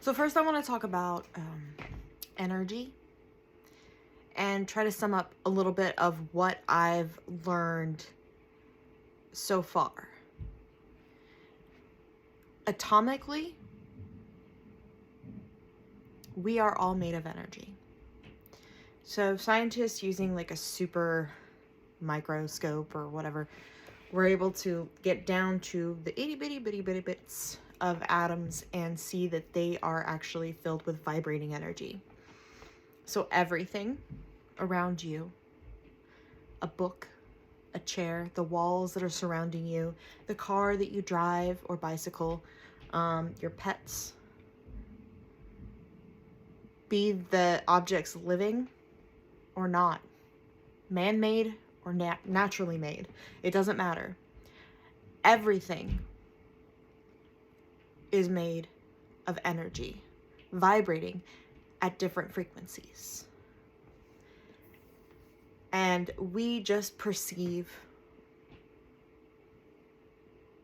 So first I want to talk about energy and try to sum up a little bit of what I've learned so far. Atomically, we are all made of energy. So scientists using like a super microscope or whatever were able to get down to the itty bitty bits of atoms and see that they are actually filled with vibrating energy. So everything around you, a book, a chair, the walls that are surrounding you, the car that you drive or bicycle, your pets, be the objects living or not, man-made or naturally made, it doesn't matter. Everything is made of energy, vibrating at different frequencies. And we just perceive.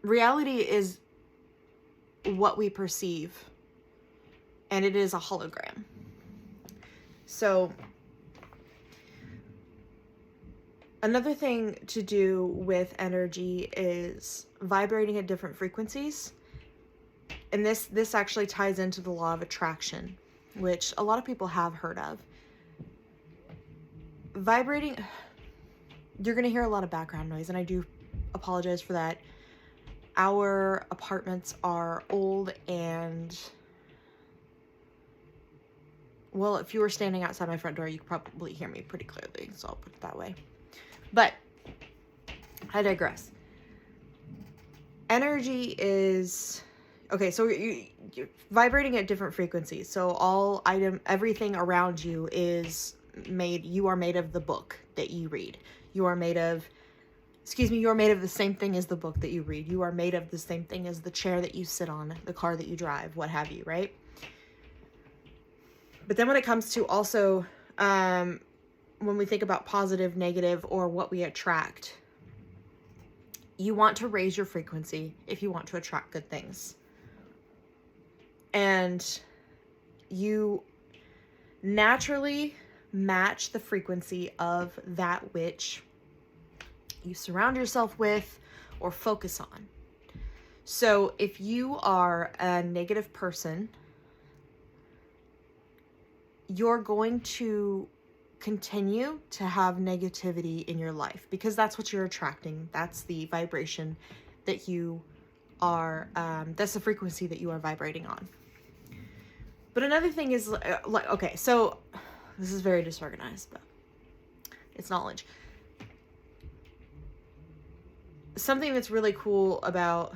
Reality is what we perceive, and it is a hologram. So another thing to do with energy is vibrating at different frequencies. And this actually ties into the law of attraction, which a lot of people have heard of. Vibrating, you're going to hear a lot of background noise, and I do apologize for that. Our apartments are old and, well, if you were standing outside my front door, you could probably hear me pretty clearly, so I'll put it that way. But I digress. Energy is, okay, so you're vibrating at different frequencies. So everything around you is you are made of the book that you read. You are made of the same thing as the book that you read. You are made of the same thing as the chair that you sit on, the car that you drive, what have you, right? But then when it comes to also, when we think about positive, negative, or what we attract, you want to raise your frequency if you want to attract good things. And you naturally match the frequency of that which you surround yourself with or focus on. So if you are a negative person, you're going to continue to have negativity in your life because that's what you're attracting. That's the vibration that you are, that's the frequency that you are vibrating on. But another thing is, okay, so this is very disorganized, but it's knowledge. Something that's really cool about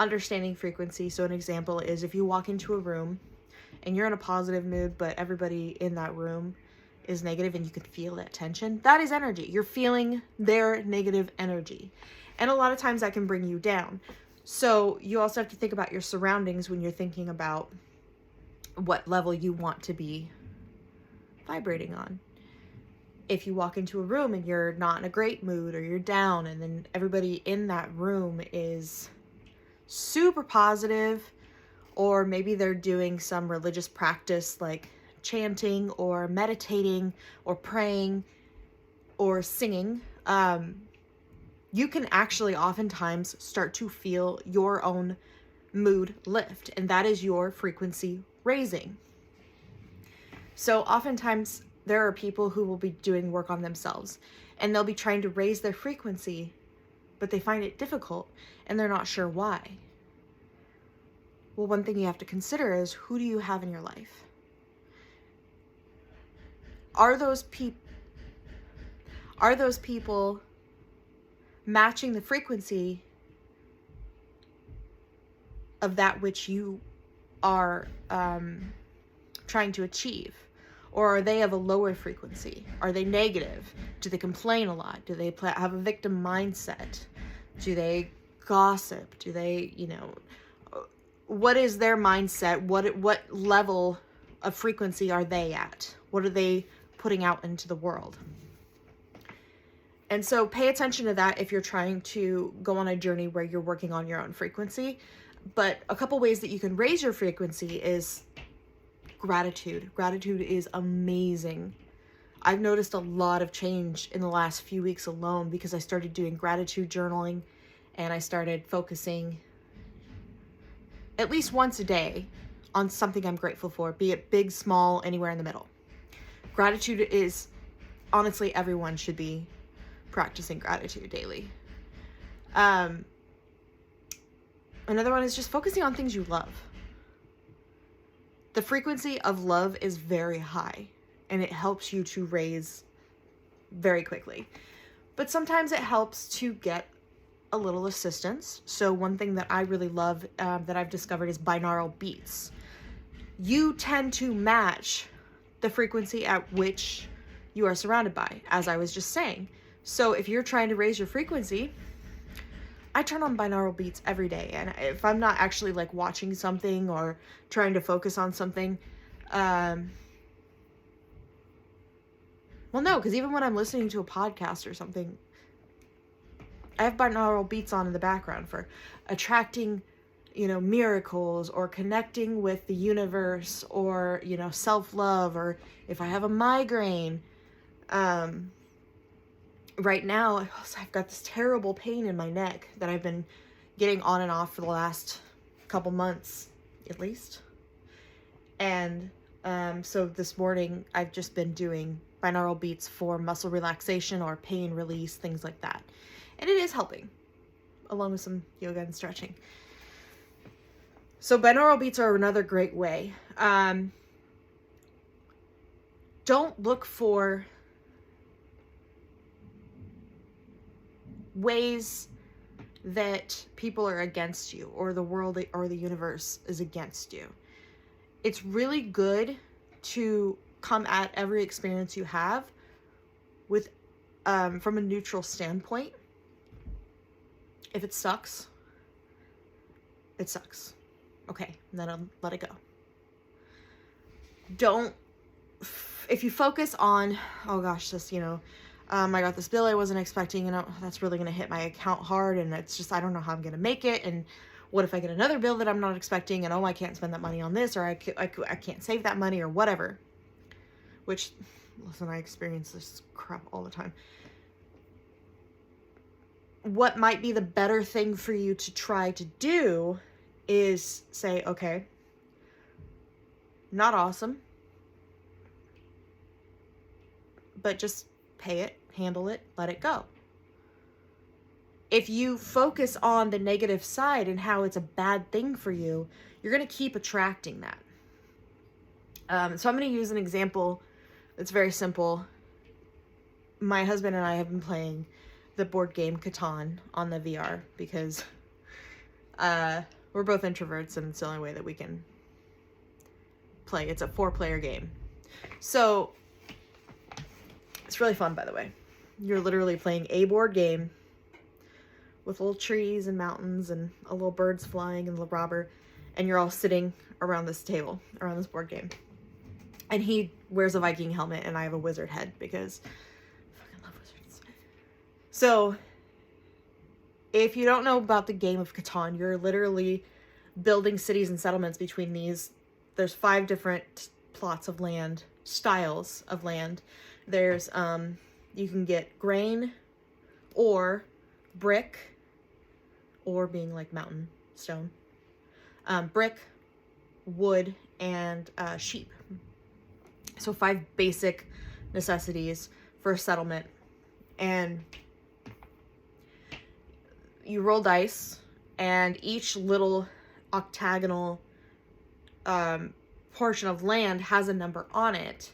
understanding frequency. So an example is if you walk into a room and you're in a positive mood, but everybody in that room is negative and you can feel that tension, that is energy. You're feeling their negative energy. And a lot of times that can bring you down. So you also have to think about your surroundings when you're thinking about what level you want to be vibrating on. If you walk into a room and you're not in a great mood or you're down, and then everybody in that room is super positive, or maybe they're doing some religious practice like chanting or meditating or praying or singing, you can actually oftentimes start to feel your own mood lift, and that is your frequency raising. So oftentimes there are people who will be doing work on themselves and they'll be trying to raise their frequency, but they find it difficult and they're not sure why. Well, one thing you have to consider is, who do you have in your life? Are those people matching the frequency of that which you are trying to achieve? Or are they of a lower frequency? Are they negative? Do they complain a lot? Do they have a victim mindset? Do they gossip? Do they, what is their mindset? What level of frequency are they at? What are they putting out into the world? And so pay attention to that if you're trying to go on a journey where you're working on your own frequency. But a couple ways that you can raise your frequency is gratitude. Gratitude is amazing. I've noticed a lot of change in the last few weeks alone because I started doing gratitude journaling, and I started focusing at least once a day on something I'm grateful for, be it big, small, anywhere in the middle. Gratitude is, honestly, everyone should be practicing gratitude daily. Another one is just focusing on things you love. The frequency of love is very high, and it helps you to raise very quickly. But sometimes it helps to get a little assistance. So one thing that I really love that I've discovered is binaural beats. You tend to match the frequency at which you are surrounded by, as I was just saying. So if you're trying to raise your frequency, I turn on binaural beats every day. And if I'm not actually like watching something or trying to focus on something, well, no, because even when I'm listening to a podcast or something, I have binaural beats on in the background for attracting, miracles, or connecting with the universe, or, self-love, or if I have a migraine. Right now, I've got this terrible pain in my neck that I've been getting on and off for the last couple months, at least. And so this morning, I've just been doing binaural beats for muscle relaxation or pain release, things like that. And it is helping, along with some yoga and stretching. So binaural beats are another great way. Don't look for ways that people are against you, or the world or the universe is against you. It's really good to come at every experience you have with from a neutral standpoint. If it sucks, it sucks. Okay, and then I'll let it go. If you focus on, oh gosh, this, I got this bill I wasn't expecting, and that's really going to hit my account hard, and it's just, I don't know how I'm going to make it, and what if I get another bill that I'm not expecting, and I can't spend that money on this, or I can't save that money, or whatever. Which, listen, I experience this crap all the time. What might be the better thing for you to try to do is say, okay, not awesome, but just pay it, handle it, let it go. If you focus on the negative side and how it's a bad thing for you, you're going to keep attracting that. So I'm going to use an example that's very simple. My husband and I have been playing the board game Catan on the VR because we're both introverts, and it's the only way that we can play. It's a 4-player game. So it's really fun, by the way. You're literally playing a board game with little trees and mountains and a little birds flying and a little robber, and you're all sitting around this table, around this board game. And he wears a Viking helmet, and I have a wizard head because I fucking love wizards. So if you don't know about the game of Catan, you're literally building cities and settlements between these. There's 5 different plots of land, styles of land. There's, you can get grain, or brick, or being like mountain, stone, brick, wood, and sheep. So 5 basic necessities for a settlement. And you roll dice, and each little octagonal portion of land has a number on it.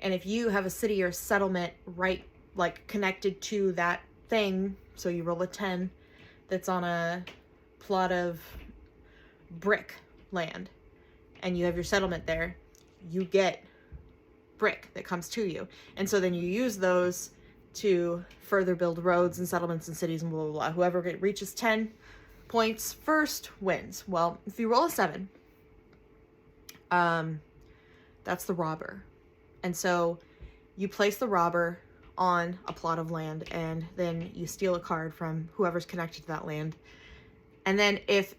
And if you have a city or settlement right, like connected to that thing, so you roll a 10 that's on a plot of brick land, and you have your settlement there, you get brick that comes to you. And so then you use those to further build roads and settlements and cities and blah, blah, blah. Whoever reaches 10 points first wins. Well, if you roll a 7, that's the robber. And so you place the robber on a plot of land, and then you steal a card from whoever's connected to that land. And then if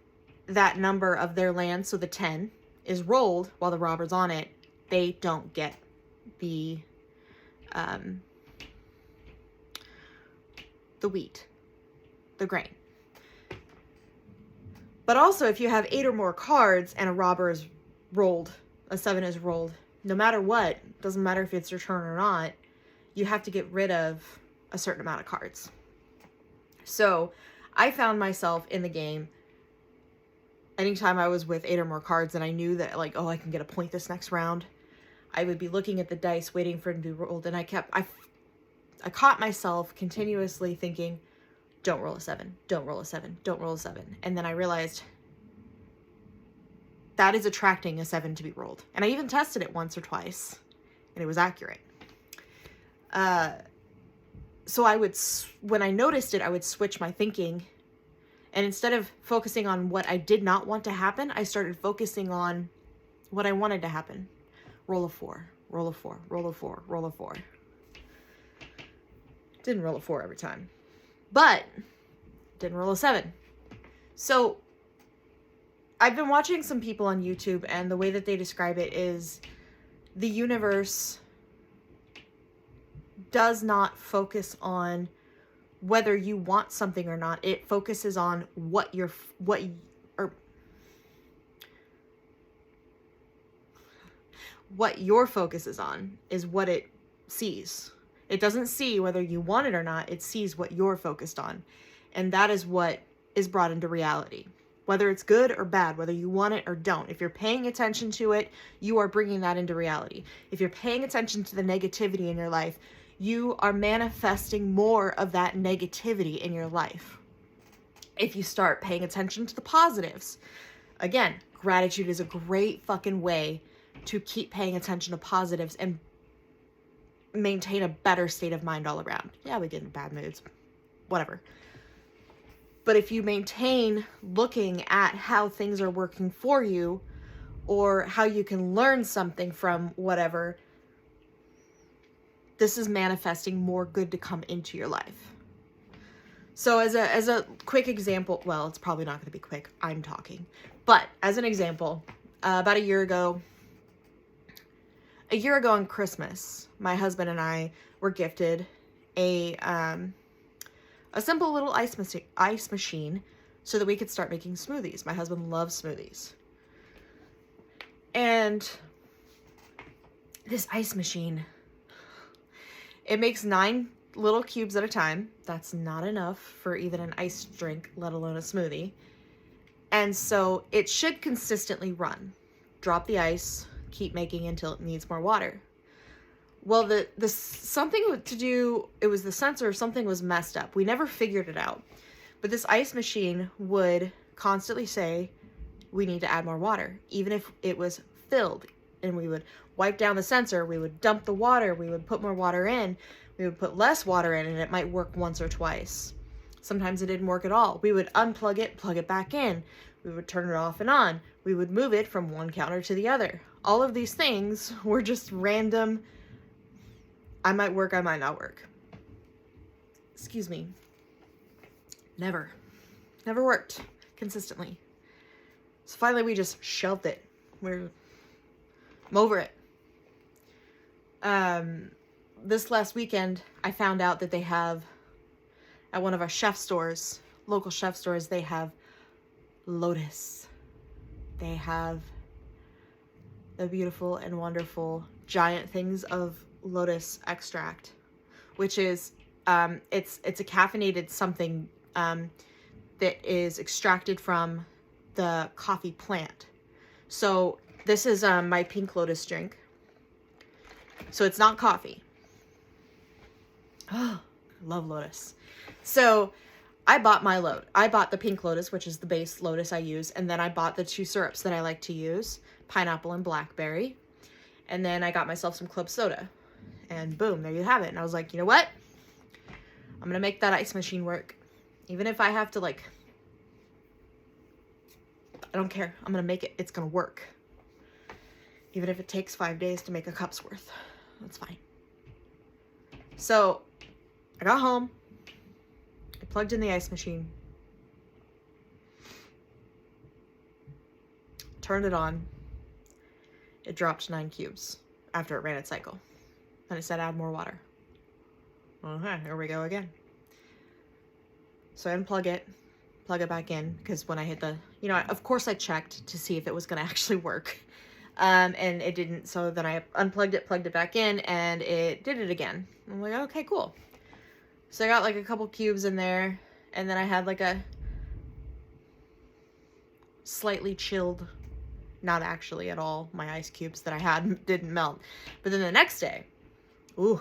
that number of their land, so the 10, is rolled while the robber's on it, they don't get the wheat, the grain. But also, if you have 8 or more cards and a robber is rolled, a 7 is rolled, no matter what, doesn't matter if it's your turn or not, you have to get rid of a certain amount of cards. So I found myself in the game, anytime I was with 8 or more cards and I knew that, like, oh, I can get a point this next round, I would be looking at the dice, waiting for it to be rolled, and I caught myself continuously thinking, don't roll a 7, don't roll a 7, don't roll a 7. And then I realized that is attracting a 7 to be rolled. And I even tested it once or twice, and it was accurate. So when I noticed it, I would switch my thinking. And instead of focusing on what I did not want to happen, I started focusing on what I wanted to happen. Roll a 4, roll a 4, roll a 4, roll a 4. Didn't roll a 4 every time, but didn't roll a 7. So I've been watching some people on YouTube, and the way that they describe it is the universe does not focus on whether you want something or not. It focuses on what your focus is on is what it sees. It doesn't see whether you want it or not. It sees what you're focused on. And that is what is brought into reality. Whether it's good or bad, whether you want it or don't. If you're paying attention to it, you are bringing that into reality. If you're paying attention to the negativity in your life, you are manifesting more of that negativity in your life. If you start paying attention to the positives, again, gratitude is a great fucking way to keep paying attention to positives and maintain a better state of mind all around. Yeah, we get in bad moods, whatever. But if you maintain looking at how things are working for you, or how you can learn something from whatever, this is manifesting more good to come into your life. So as a quick example, well, it's probably not going to be quick, I'm talking, but as an example, about a year ago on Christmas, my husband and I were gifted a simple little ice machine so that we could start making smoothies. My husband loves smoothies. And this ice machine, it makes 9 little cubes at a time. That's not enough for even an ice drink, let alone a smoothie. And so it should consistently run. Drop the ice, keep making until it needs more water. Well, the something to do, it was the sensor, something was messed up. We never figured it out. But this ice machine would constantly say, we need to add more water, even if it was filled. And we would wipe down the sensor, we would dump the water, we would put more water in, we would put less water in, and it might work once or twice. Sometimes it didn't work at all. We would unplug it, plug it back in. We would turn it off and on. We would move it from one counter to the other. All of these things were just random. I might work, I might not work. Excuse me. Never worked consistently. So finally we just shelved it. I'm over it. This last weekend, I found out that they have, at one of our chef stores, local chef stores, they have Lotus. They have the beautiful and wonderful giant things of lotus extract, which is, it's a caffeinated something that is extracted from the coffee plant. So this is my pink lotus drink. So it's not coffee. Oh, I love lotus. So I bought the pink lotus, which is the base lotus I use, and then I bought the 2 syrups that I like to use, pineapple and blackberry. And then I got myself some club soda. And boom, there you have it. And I was like, you know what? I'm going to make that ice machine work. Even if I have to, like, I don't care. I'm going to make it. It's going to work. Even if it takes 5 days to make a cup's worth. That's fine. So I got home. I plugged in the ice machine. turned it on. It dropped 9 cubes after it ran its cycle. And it said add more water. Okay, here we go again. So I unplug it, plug it back in, because when I hit the, of course I checked to see if it was going to actually work. And it didn't, so then I unplugged it, plugged it back in, and it did it again. I'm like, okay, cool. So I got like a couple cubes in there, and then I had like a slightly chilled, not actually at all, my ice cubes that I had didn't melt. But then the next day, ooh,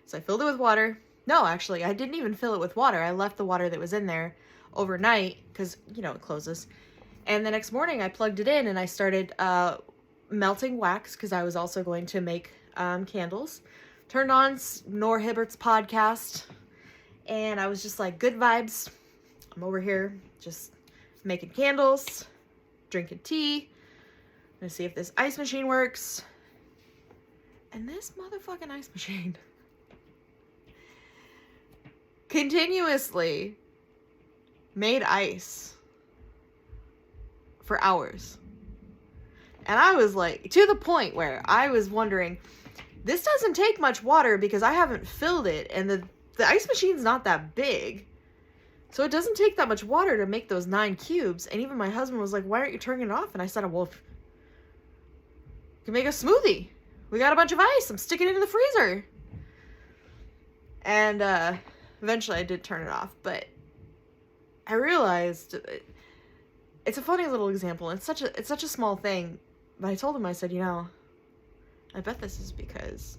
so I filled it with water. No, actually, I didn't even fill it with water. I left the water that was in there overnight because, it closes. And the next morning I plugged it in and I started melting wax because I was also going to make candles. Turned on Nor Hibbert's podcast and I was just like, good vibes. I'm over here just making candles, drinking tea. I'm gonna see if this ice machine works. And this motherfucking ice machine continuously made ice for hours. And I was like, to the point where I was wondering, this doesn't take much water because I haven't filled it, and the ice machine's not that big. So it doesn't take that much water to make those 9 cubes. And even my husband was like, why aren't you turning it off? And I said, well, you can make a smoothie. We got a bunch of ice. I'm sticking it in the freezer. And eventually I did turn it off, but I realized it's a funny little example. It's such a small thing, but I told him, I said, I bet this is because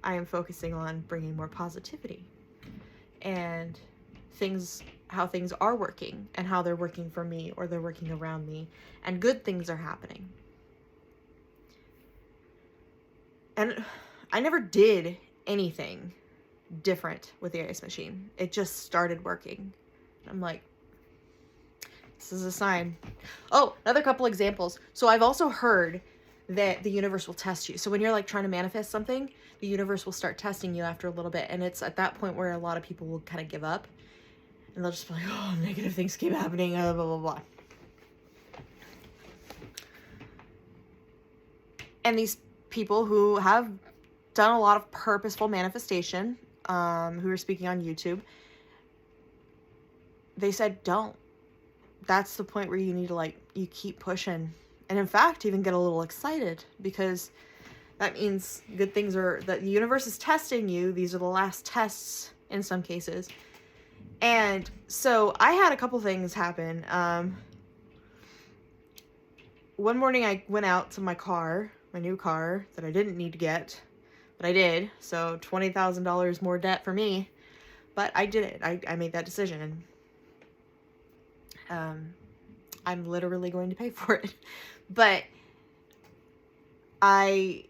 I am focusing on bringing more positivity and how things are working and how they're working for me or they're working around me and good things are happening. And I never did anything different with the ice machine. It just started working. I'm like, this is a sign. Oh, another couple examples. So I've also heard that the universe will test you. So when you're like trying to manifest something, the universe will start testing you after a little bit. And it's at that point where a lot of people will kind of give up. And they'll just be like, oh, negative things keep happening, blah, blah, blah. And these people who have done a lot of purposeful manifestation, who are speaking on YouTube, they said, don't. That's the point where you need to you keep pushing. And in fact, even get a little excited because that means good things that the universe is testing you. These are the last tests in some cases. And so I had a couple things happen. One morning I went out to my car, my new car that I didn't need to get, but I did. So $20,000 more debt for me, but I did it. I made that decision. I'm literally going to pay for it, but I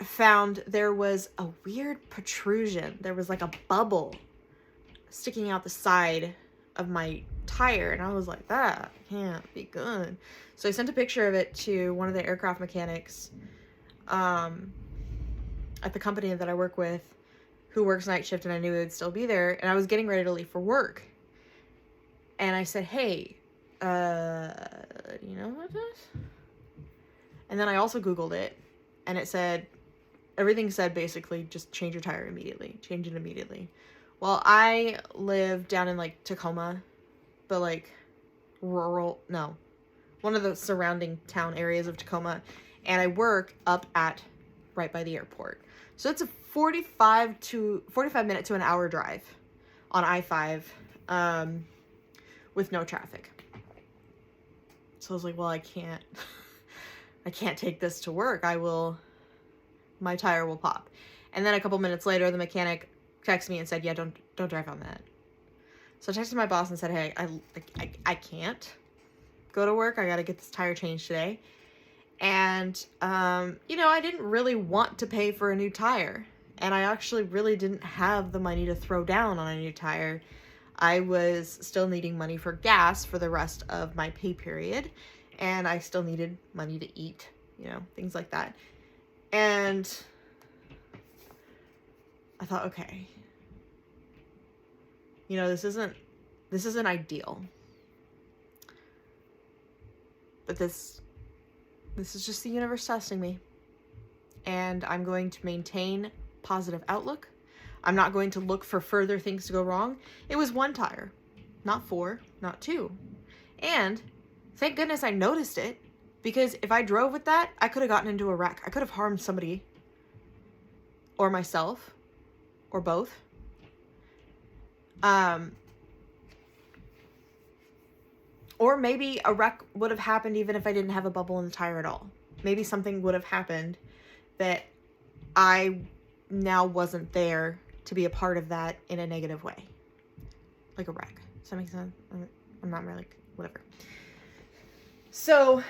found there was a weird protrusion. There was like a bubble sticking out the side of my tire, and I was like, that can't be good. So I sent a picture of it to one of the aircraft mechanics at the company that I work with, who works night shift, and I knew he would still be there, and I was getting ready to leave for work. And I said, hey, do you know what this? And then I also Googled it, and it said, everything said basically just change your tire immediately. Change it immediately. Well, I live down in Tacoma, but one of the surrounding town areas of Tacoma, and I work up right by the airport. So it's a 45 minute to an hour drive on I-5 with no traffic. So I was like, well, I can't take this to work. My tire will pop. And then a couple minutes later, the mechanic texted me and said, yeah, don't drive on that. So I texted my boss and said, hey, I can't go to work. I got to get this tire changed today. And, I didn't really want to pay for a new tire. And I actually really didn't have the money to throw down on a new tire. I was still needing money for gas for the rest of my pay period. And I still needed money to eat, things like that. And I thought, okay, this isn't ideal. But this is just the universe testing me. And I'm going to maintain positive outlook. I'm not going to look for further things to go wrong. It was 1 tire, not 4, not 2. And thank goodness I noticed it, because if I drove with that, I could have gotten into a wreck. I could have harmed somebody, or myself, or both. Or maybe a wreck would have happened even if I didn't have a bubble in the tire at all. Maybe something would have happened that I now wasn't there to be a part of that in a negative way. Like a wreck. Does that make sense? I'm not really, whatever. So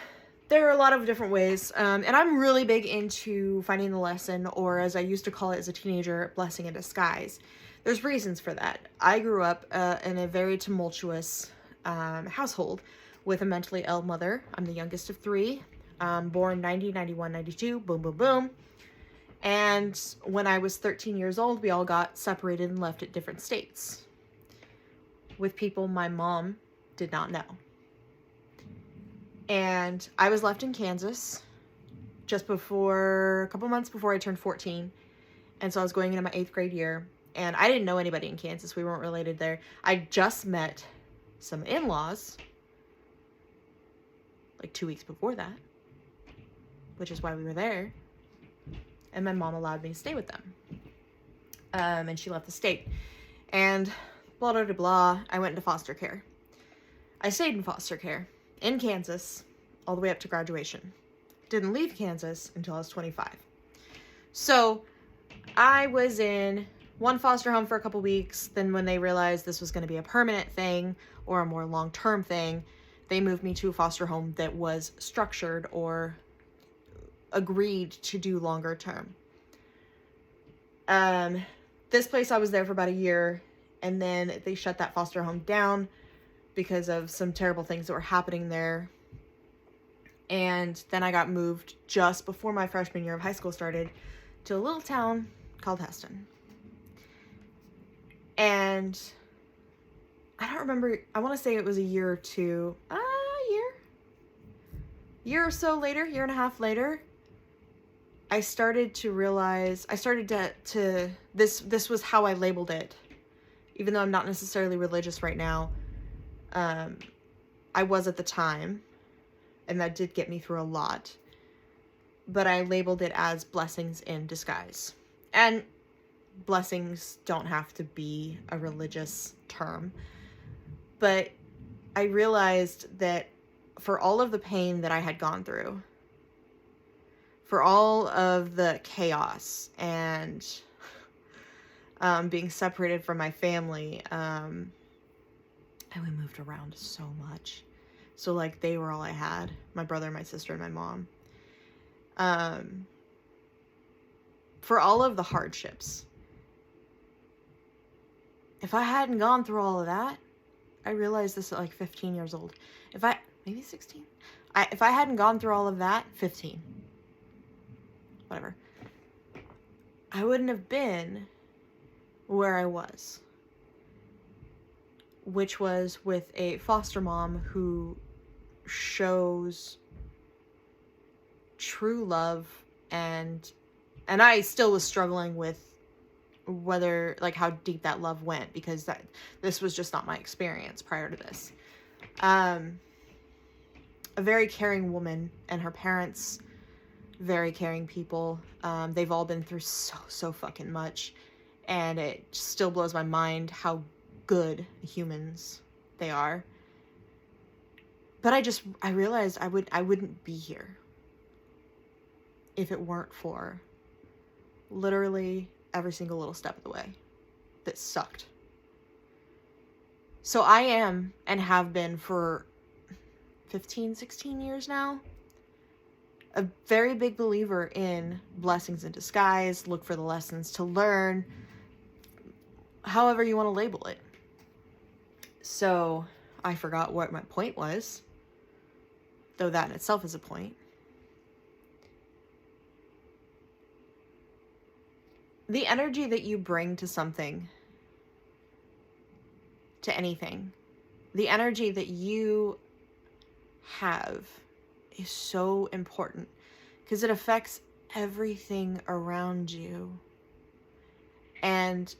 there are a lot of different ways. And I'm really big into finding the lesson, or as I used to call it as a teenager, blessing in disguise. There's reasons for that. I grew up in a very tumultuous household with a mentally ill mother. I'm the youngest of 3, born 90, 91, 92, boom, boom, boom. And when I was 13 years old, we all got separated and left at different states with people my mom did not know. And I was left in Kansas just before, a couple months before I turned 14. And so I was going into my 8th grade year, and I didn't know anybody in Kansas. We weren't related there. I just met some in-laws like 2 weeks before that, which is why we were there. And my mom allowed me to stay with them. And she left the state. And blah, blah, blah, blah. I went into foster care. I stayed in foster care in Kansas all the way up to graduation. Didn't leave Kansas until I was 25. So I was in one foster home for a couple weeks. Then when they realized this was going to be a permanent thing or a more long-term thing, they moved me to a foster home that was structured or agreed to do longer term. This place I was there for about a year, and then they shut that foster home down because of some terrible things that were happening there. And then I got moved just before my freshman year of high school started to a little town called Heston. And I don't remember, I want to say it was a year or two, year or so later, year and a half later, I started to realize, this was how I labeled it. Even though I'm not necessarily religious right now, I was at the time, and that did get me through a lot. But I labeled it as blessings in disguise. And blessings don't have to be a religious term. But I realized that for all of the pain that I had gone through, for all of the chaos and being separated from my family, and we moved around so much. So, like, they were all I had. My brother, my sister, and my mom. For all of the hardships. If I hadn't gone through all of that, I realized this at like 15 years old. Maybe 16? If I hadn't gone through all of that, 15. Whatever. I wouldn't have been where I was. Which was with a foster mom who shows true love, and I still was struggling with whether, like, how deep that love went, because this was just not my experience prior to this. A very caring woman, and her parents, very caring people. They've all been through so fucking much, and it still blows my mind how good humans they are. But I realized I wouldn't be here if it weren't for literally every single little step of the way that sucked. So I am, and have been for 15, 16 years now, a very big believer in blessings in disguise. Look for the lessons to learn, however you want to label it. So I forgot what my point was, though that in itself is a point. The energy that you bring to something, to anything, the energy that you have is so important because it affects everything around you. And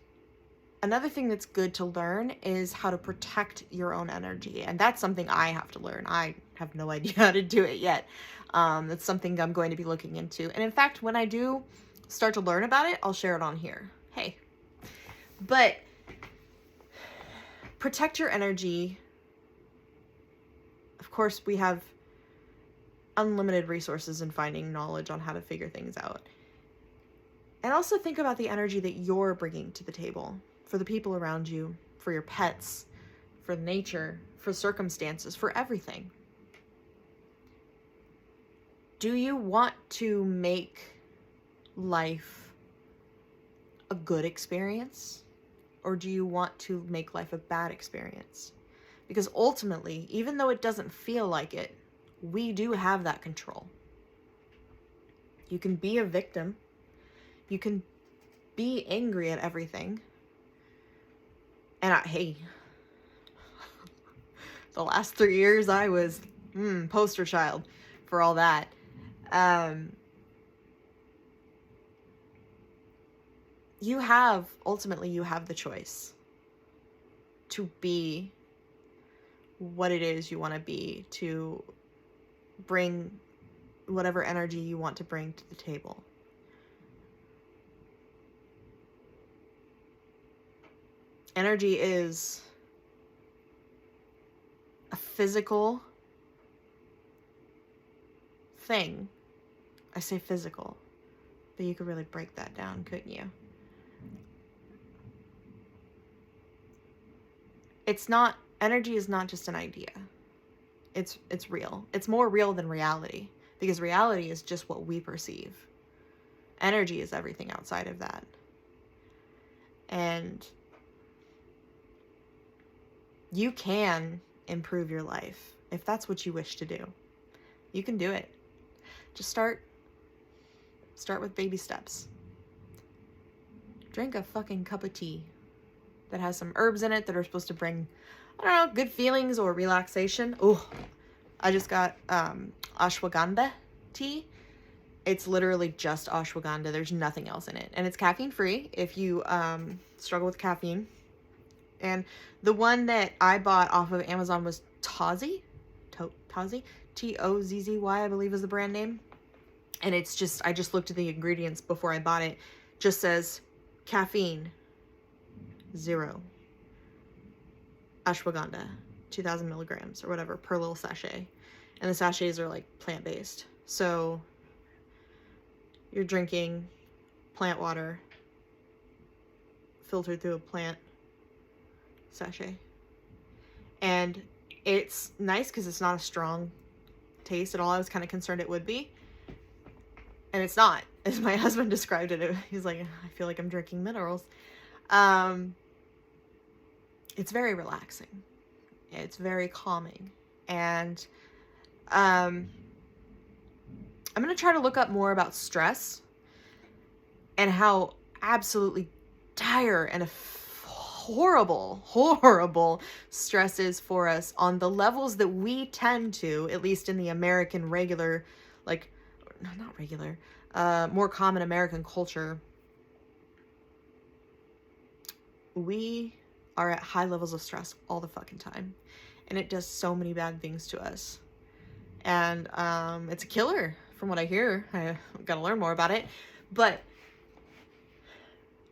another thing that's good to learn is how to protect your own energy. And that's something I have to learn. I have no idea how to do it yet. That's something I'm going to be looking into. And in fact, when I do start to learn about it, I'll share it on here. Hey. But protect your energy. Of course, we have unlimited resources in finding knowledge on how to figure things out. And also think about the energy that you're bringing to the table for the people around you, for your pets, for nature, for circumstances, for everything. Do you want to make life a good experience? Or do you want to make life a bad experience? Because ultimately, even though it doesn't feel like it, we do have that control. You can be a victim. You can be angry at everything. And hey, the last 3 years I was poster child for all that. Ultimately you have the choice to be what it is you want to be, to bring whatever energy you want to bring to the table. Energy is a physical thing. I say physical, but you could really break that down, couldn't you? Energy is not just an idea. It's real. It's more real than reality, because reality is just what we perceive. Energy is everything outside of that. And you can improve your life if that's what you wish to do. You can do it. Just start with baby steps. Drink a fucking cup of tea that has some herbs in it that are supposed to bring, I don't know, good feelings or relaxation. Oh, I just got ashwagandha tea. It's literally just ashwagandha. There's nothing else in it. And it's caffeine free if you struggle with caffeine. And the one that I bought off of Amazon was Tozzy. Tozzy, I believe is the brand name. And it's just, I just looked at the ingredients before I bought it. Just says caffeine, 0. Ashwagandha, 2,000 milligrams or whatever per little sachet. And the sachets are like plant-based. So you're drinking plant water filtered through a plant sachet. And it's nice because it's not a strong taste at all. I was kind of concerned it would be. And it's not. As my husband described it, he's like, I feel like I'm drinking minerals. It's very relaxing. It's very calming. And I'm going to try to look up more about stress and how absolutely dire and horrible stress is for us on the levels that we tend to, at least in the American regular, like, not regular, more common American culture. We are at high levels of stress all the fucking time. And it does so many bad things to us. And it's a killer, from what I hear. I've got to learn more about it. But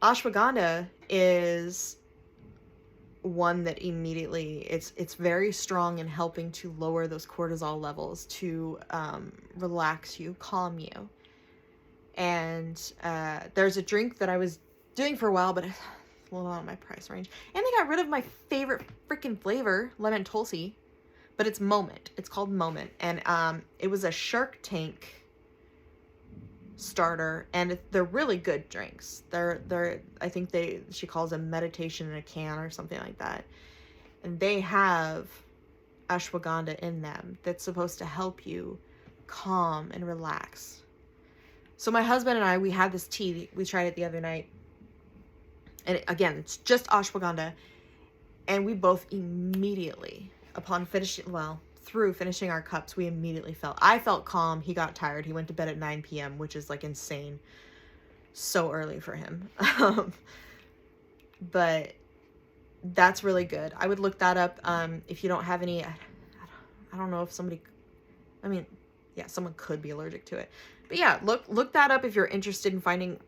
ashwagandha is one that immediately, it's very strong in helping to lower those cortisol levels, to relax you, calm you. And there's a drink that I was doing for a while, but it's a little out of my price range. And they got rid of my favorite freaking flavor, lemon tulsi, but it's Moment. It's called Moment. And it was a Shark Tank starter, and they're really good drinks. They're I think she calls them meditation in a can or something like that. And they have ashwagandha in them that's supposed to help you calm and relax. So my husband and I, we had this tea. We tried it the other night. And again, it's just ashwagandha. And we both immediately, upon finishing, through finishing our cups, we immediately I felt calm. He got tired. He went to bed at 9 p.m., which is like insane. So early for him. But that's really good. I would look that up. If you don't have any, I don't know if somebody, I mean, yeah, someone could be allergic to it. But yeah, look that up if you're interested in finding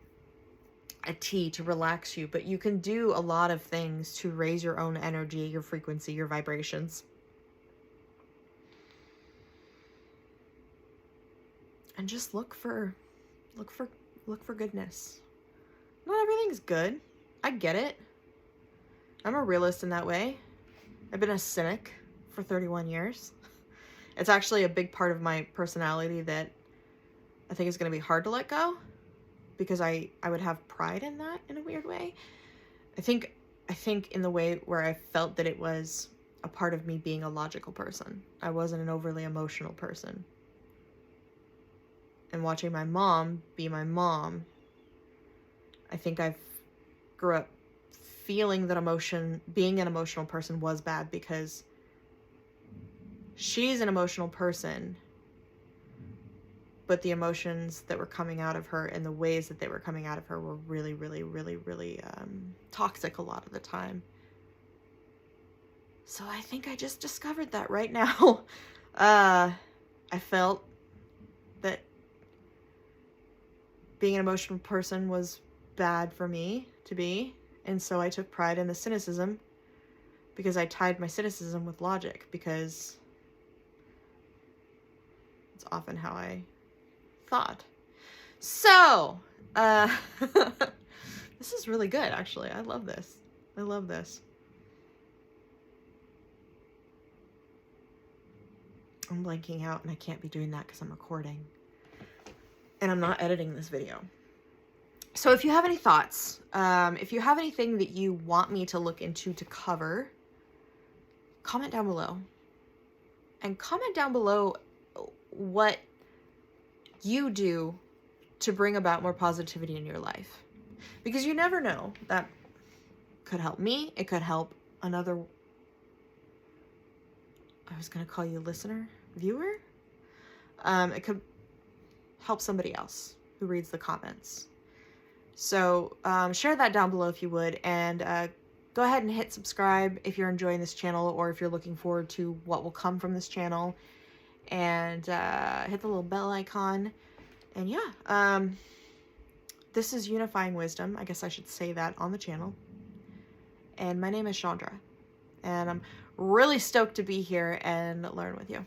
a tea to relax you. But you can do a lot of things to raise your own energy, your frequency, your vibrations. And just look for goodness. Not everything's good. I get it. I'm a realist in that way. I've been a cynic for 31 years. It's actually a big part of my personality that I think is going to be hard to let go, because I would have pride in that in a weird way. I think in the way where I felt that it was a part of me being a logical person. I wasn't an overly emotional person. And watching my mom be my mom, I think I've grew up feeling that being an emotional person was bad, because she's an emotional person, but the emotions that were coming out of her and the ways that they were coming out of her were really, really, really, really toxic a lot of the time. So I think I just discovered that right now. I felt that being an emotional person was bad for me to be. And so I took pride in the cynicism, because I tied my cynicism with logic, because it's often how I thought. So, this is really good, actually. I love this. I love this. I'm blanking out, and I can't be doing that because I'm recording. And I'm not editing this video. So if you have any thoughts, if you have anything that you want me to look into to cover, comment down below. And comment down below what you do to bring about more positivity in your life. Because you never know. That could help me. It could help another, I was going to call you listener, viewer. It could help somebody else who reads the comments. So share that down below if you would, and go ahead and hit subscribe if you're enjoying this channel, or if you're looking forward to what will come from this channel, and hit the little bell icon. And yeah, this is Unifying Wisdom. I guess I should say that on the channel. And my name is Chandra, and I'm really stoked to be here and learn with you.